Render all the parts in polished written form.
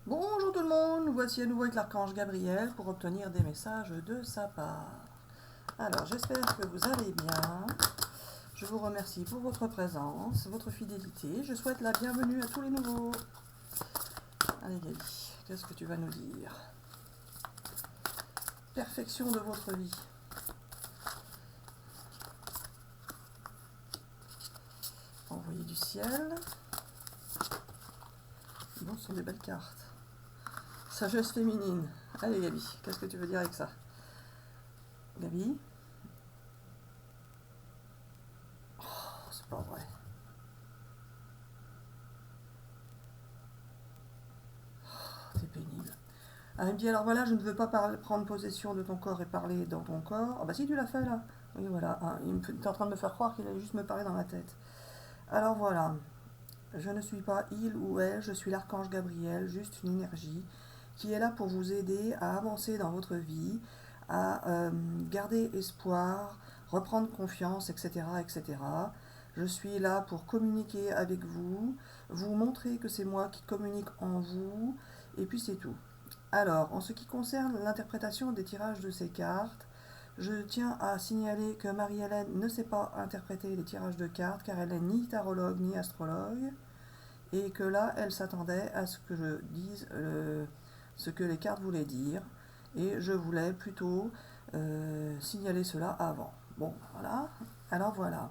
Bonjour tout le monde, nous voici à nouveau avec l'archange Gabriel pour obtenir des messages de sa part. Alors j'espère que vous allez bien, je vous remercie pour votre présence, votre fidélité, je souhaite la bienvenue à tous les nouveaux. Allez Gabi, qu'est-ce que tu vas nous dire? Perfection de votre vie. Envoyer du ciel. Bon, ce sont des belles cartes. Sagesse féminine. Allez Gabi, qu'est-ce que tu veux dire avec ça? Gabi? Oh, c'est pas vrai. Oh, c'est pénible. Ah, il me dit alors voilà, je ne veux pas prendre possession de ton corps et parler dans ton corps. Ah bah si tu l'as fait là. Oui voilà, ah, il est en train de me faire croire qu'il allait juste me parler dans ma tête. Alors voilà, je ne suis pas il ou elle, je suis l'archange Gabriel, juste une énergie qui est là pour vous aider à avancer dans votre vie, à garder espoir, reprendre confiance, etc., etc. Je suis là pour communiquer avec vous, vous montrer que c'est moi qui communique en vous, et puis c'est tout. Alors, en ce qui concerne l'interprétation des tirages de ces cartes, je tiens à signaler que Marie-Hélène ne sait pas interpréter les tirages de cartes car elle n'est ni tarologue ni astrologue et que là, elle s'attendait à ce que je dise ce que les cartes voulaient dire et je voulais plutôt signaler cela avant. Bon, voilà. Alors voilà.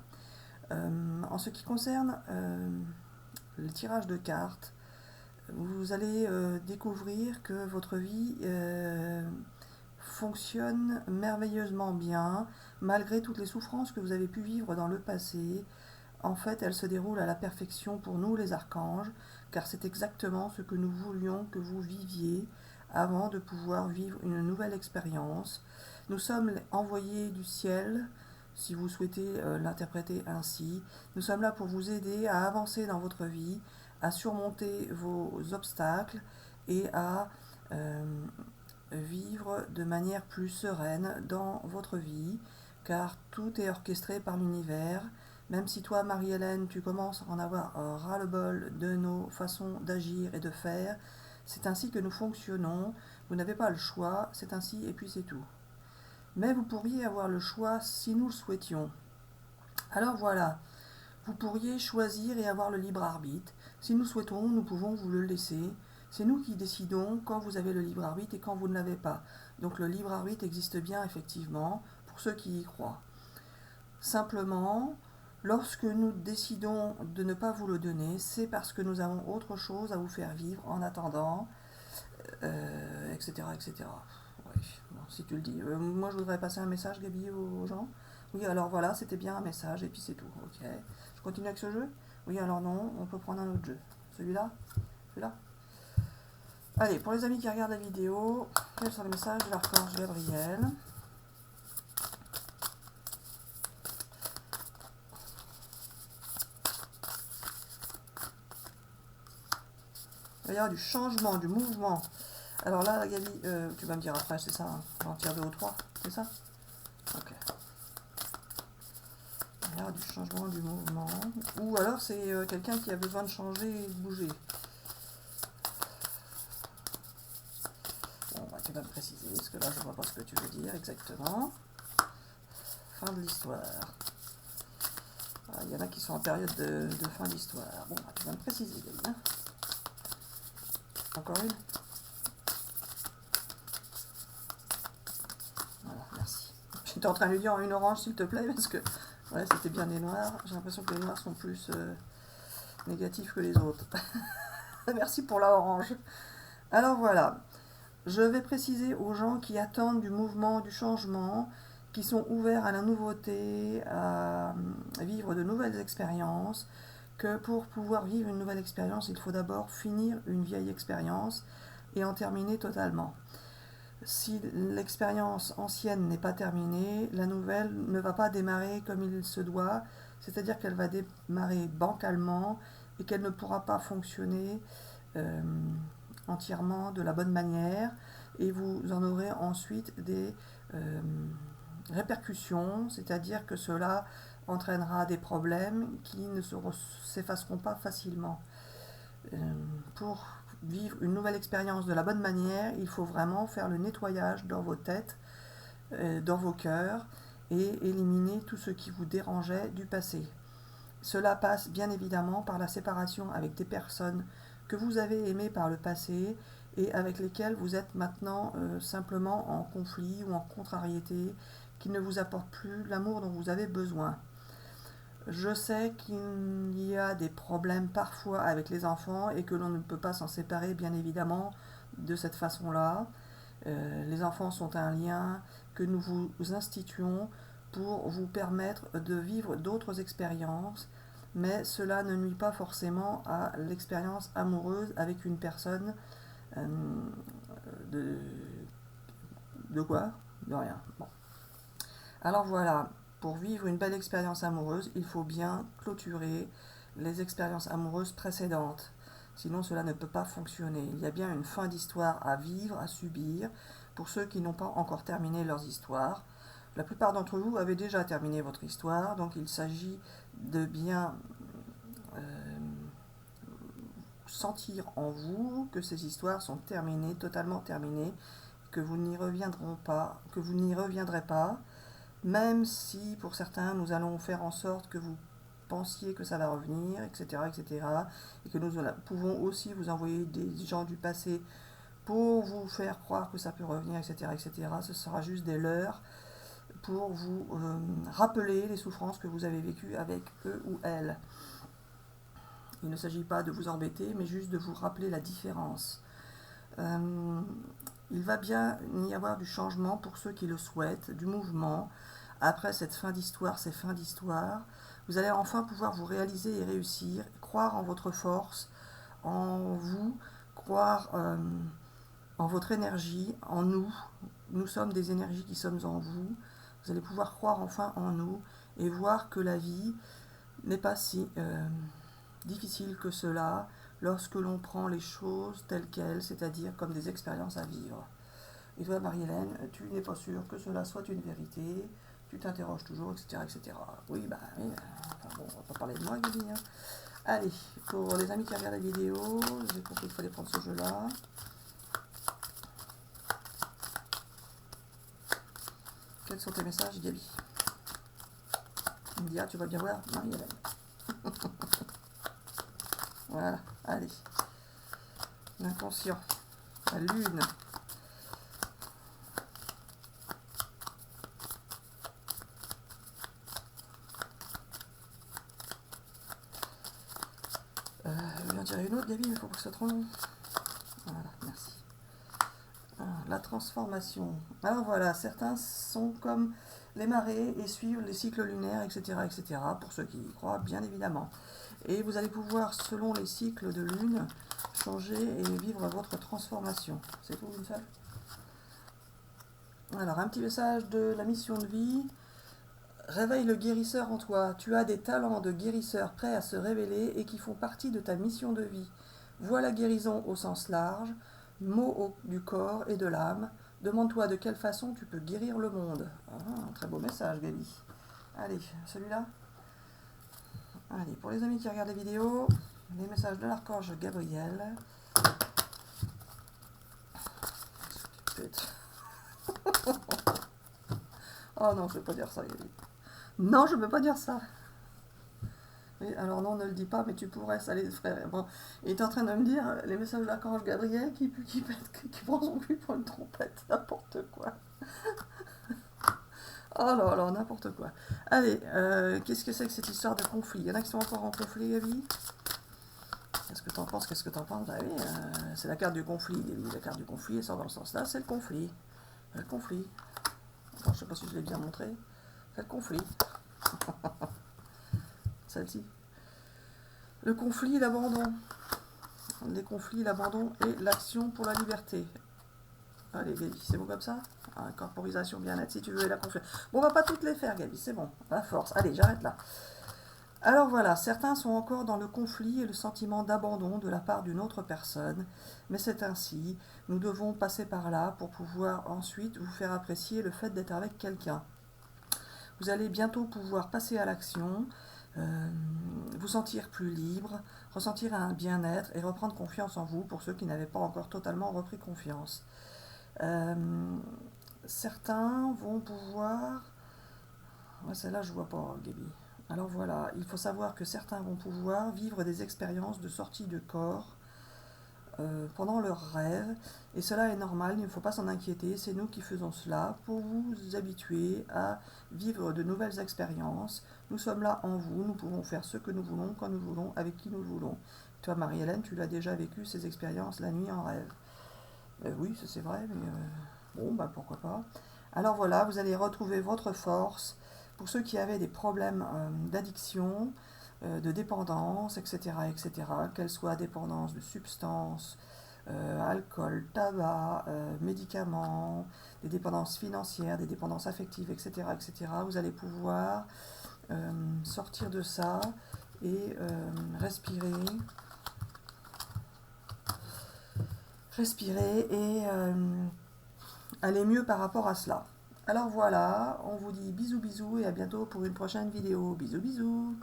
En ce qui concerne le tirage de cartes, vous allez découvrir que votre vie fonctionne merveilleusement bien, malgré toutes les souffrances que vous avez pu vivre dans le passé. En fait, elle se déroule à la perfection pour nous les archanges, car c'est exactement ce que nous voulions que vous viviez avant de pouvoir vivre une nouvelle expérience. Nous sommes envoyés du ciel, si vous souhaitez l'interpréter ainsi. Nous sommes là pour vous aider à avancer dans votre vie, à surmonter vos obstacles et à vivre de manière plus sereine dans votre vie, car tout est orchestré par l'univers. Même si toi, Marie-Hélène, tu commences à en avoir ras-le-bol de nos façons d'agir et de faire, c'est ainsi que nous fonctionnons. Vous n'avez pas le choix, c'est ainsi et puis c'est tout. Mais vous pourriez avoir le choix si nous le souhaitions. Alors voilà, vous pourriez choisir et avoir le libre arbitre. Si nous souhaitons, nous pouvons vous le laisser. C'est nous qui décidons quand vous avez le libre arbitre et quand vous ne l'avez pas. Donc le libre arbitre existe bien effectivement pour ceux qui y croient. Simplement, lorsque nous décidons de ne pas vous le donner, c'est parce que nous avons autre chose à vous faire vivre en attendant, etc. etc. Ouais, bon, si tu le dis. Moi, je voudrais passer un message, Gabi, aux gens. Oui, alors voilà, c'était bien un message, et puis c'est tout. Ok. Je continue avec ce jeu. Oui, alors non, on peut prendre un autre jeu. Celui-là. Celui-là. Allez, pour les amis qui regardent la vidéo, quels sont les messages de l'archange Gabriel? Il y aura du changement, du mouvement. Alors là, Gabi, tu vas me dire après, c'est ça, hein, on en tire 2 ou 3, c'est ça? Ok. Il y aura du changement, du mouvement. Ou alors c'est quelqu'un qui a besoin de changer et de bouger. Bon, bah, tu vas me préciser, parce que là, je ne vois pas ce que tu veux dire exactement. Fin de l'histoire. Il y en a qui sont en période de fin d'histoire. Bon, bah, tu vas me préciser, Gabi. Hein. Encore une? Voilà, merci. J'étais en train de lui dire en une orange, s'il te plaît, parce que ouais, c'était bien des noirs. J'ai l'impression que les noirs sont plus négatifs que les autres. Merci pour la orange. Alors voilà, je vais préciser aux gens qui attendent du mouvement, du changement, qui sont ouverts à la nouveauté, à vivre de nouvelles expériences, que pour pouvoir vivre une nouvelle expérience, il faut d'abord finir une vieille expérience et en terminer totalement. Si l'expérience ancienne n'est pas terminée, la nouvelle ne va pas démarrer comme il se doit, c'est-à-dire qu'elle va démarrer bancalement et qu'elle ne pourra pas fonctionner euh, entièrement de la bonne manière et vous en aurez ensuite des répercussions, c'est-à-dire que cela entraînera des problèmes qui ne s'effaceront pas facilement. Pour vivre une nouvelle expérience de la bonne manière, il faut vraiment faire le nettoyage dans vos têtes, dans vos cœurs, et éliminer tout ce qui vous dérangeait du passé. Cela passe bien évidemment par la séparation avec des personnes que vous avez aimées par le passé et avec lesquelles vous êtes maintenant simplement en conflit ou en contrariété, qui ne vous apportent plus l'amour dont vous avez besoin. Je sais qu'il y a des problèmes parfois avec les enfants et que l'on ne peut pas s'en séparer bien évidemment de cette façon-là. Les enfants sont un lien que nous vous instituons pour vous permettre de vivre d'autres expériences, mais cela ne nuit pas forcément à l'expérience amoureuse avec une personne de quoi? De rien. Bon. Alors voilà, pour vivre une belle expérience amoureuse, il faut bien clôturer les expériences amoureuses précédentes. Sinon, cela ne peut pas fonctionner. Il y a bien une fin d'histoire à vivre, à subir, pour ceux qui n'ont pas encore terminé leurs histoires. La plupart d'entre vous avez déjà terminé votre histoire, donc il s'agit de bien sentir en vous que ces histoires sont terminées, totalement terminées, que vous n'y reviendrez pas, même si pour certains nous allons faire en sorte que vous pensiez que ça va revenir, etc., etc., et que nous pouvons aussi vous envoyer des gens du passé pour vous faire croire que ça peut revenir, etc., etc. Ce sera juste des leurres pour vous rappeler les souffrances que vous avez vécues avec eux ou elles. Il ne s'agit pas de vous embêter, mais juste de vous rappeler la différence. Il va bien y avoir du changement pour ceux qui le souhaitent, du mouvement. Après cette fin d'histoire, ces fins d'histoire, vous allez enfin pouvoir vous réaliser et réussir, croire en votre force, en vous, croire en votre énergie, en nous. Nous sommes des énergies qui sommes en vous. Vous allez pouvoir croire enfin en nous et voir que la vie n'est pas si difficile que cela lorsque l'on prend les choses telles quelles, c'est-à-dire comme des expériences à vivre. Et toi, Marie-Hélène, tu n'es pas sûre que cela soit une vérité, tu t'interroges toujours, etc., etc. Oui, bah oui, enfin bon, on va pas parler de moi, Gabi. Hein. Allez, pour les amis qui regardent la vidéo, j'ai compris qu'il fallait prendre ce jeu-là. Quels sont tes messages, Gabi? Il me dit, ah, tu vas bien voir, Marie-Hélène. Voilà, allez. L'inconscient, la lune. Je vais en tirer une autre, Gabi, mais il faut pas que ce soit trop long. Voilà, merci. La transformation. Alors voilà, certains sont comme les marées et suivent les cycles lunaires, etc., etc., pour ceux qui y croient, bien évidemment. Et vous allez pouvoir, selon les cycles de lune, changer et vivre votre transformation. C'est tout, une seule. Alors, un petit message de la mission de vie. Réveille le guérisseur en toi. Tu as des talents de guérisseur prêts à se révéler et qui font partie de ta mission de vie. Vois la guérison au sens large, mot du corps et de l'âme. Demande-toi de quelle façon tu peux guérir le monde. Ah, un très beau message, Gabi. Allez, celui-là. Allez, pour les amis qui regardent les vidéos, les messages de l'archange Gabriel. Oh non, je ne peux pas dire ça, Gabi. Non, je ne peux pas dire ça. Et alors non, ne le dis pas, mais tu pourrais, ça les frères. Bon, il est en train de me dire les messages de l'archange Gabriel qui prend son cul pour une trompette, n'importe quoi. Oh là là, n'importe quoi. Allez, qu'est-ce que c'est que cette histoire de conflit? Il y en a qui sont encore en conflit, Gabi? Qu'est-ce que t'en penses? Qu'est-ce que t'en penses? Ah oui, c'est la carte du conflit, Gabi. La carte du conflit, elle sort dans le sens là, c'est le conflit. Le conflit. Attends, je sais pas si je l'ai bien montré. C'est le conflit. Celle-ci. Le conflit, l'abandon. Les conflits, l'abandon et l'action pour la liberté. Allez, Gabi, c'est bon comme ça? Corporisation, bien-être, si tu veux, et la confiance. Bon, on va pas toutes les faire, Gabi, c'est bon. À force. Allez, j'arrête là. Alors voilà, certains sont encore dans le conflit et le sentiment d'abandon de la part d'une autre personne, mais c'est ainsi. Nous devons passer par là pour pouvoir ensuite vous faire apprécier le fait d'être avec quelqu'un. Vous allez bientôt pouvoir passer à l'action. vous sentir plus libre, ressentir un bien-être et reprendre confiance en vous pour ceux qui n'avaient pas encore totalement repris confiance. Certains vont pouvoir... Ouais, celle-là, je vois pas, Gaby. Alors voilà, il faut savoir que certains vont pouvoir vivre des expériences de sortie de corps pendant leurs rêves, et cela est normal, il ne faut pas s'en inquiéter, c'est nous qui faisons cela pour vous habituer à vivre de nouvelles expériences. Nous sommes là en vous, nous pouvons faire ce que nous voulons, quand nous voulons, avec qui nous voulons. Toi, Marie-Hélène, tu l'as déjà vécu, ces expériences, la nuit en rêve. Oui, ça c'est vrai, mais bon, bah pourquoi pas. Alors voilà, vous allez retrouver votre force. Pour ceux qui avaient des problèmes d'addiction, de dépendance, etc., etc., qu'elles soient dépendance de substances, alcool, tabac, médicaments, des dépendances financières, des dépendances affectives, etc., etc., vous allez pouvoir sortir de ça et respirer et aller mieux par rapport à cela. Alors voilà, on vous dit bisous bisous et à bientôt pour une prochaine vidéo. Bisous bisous.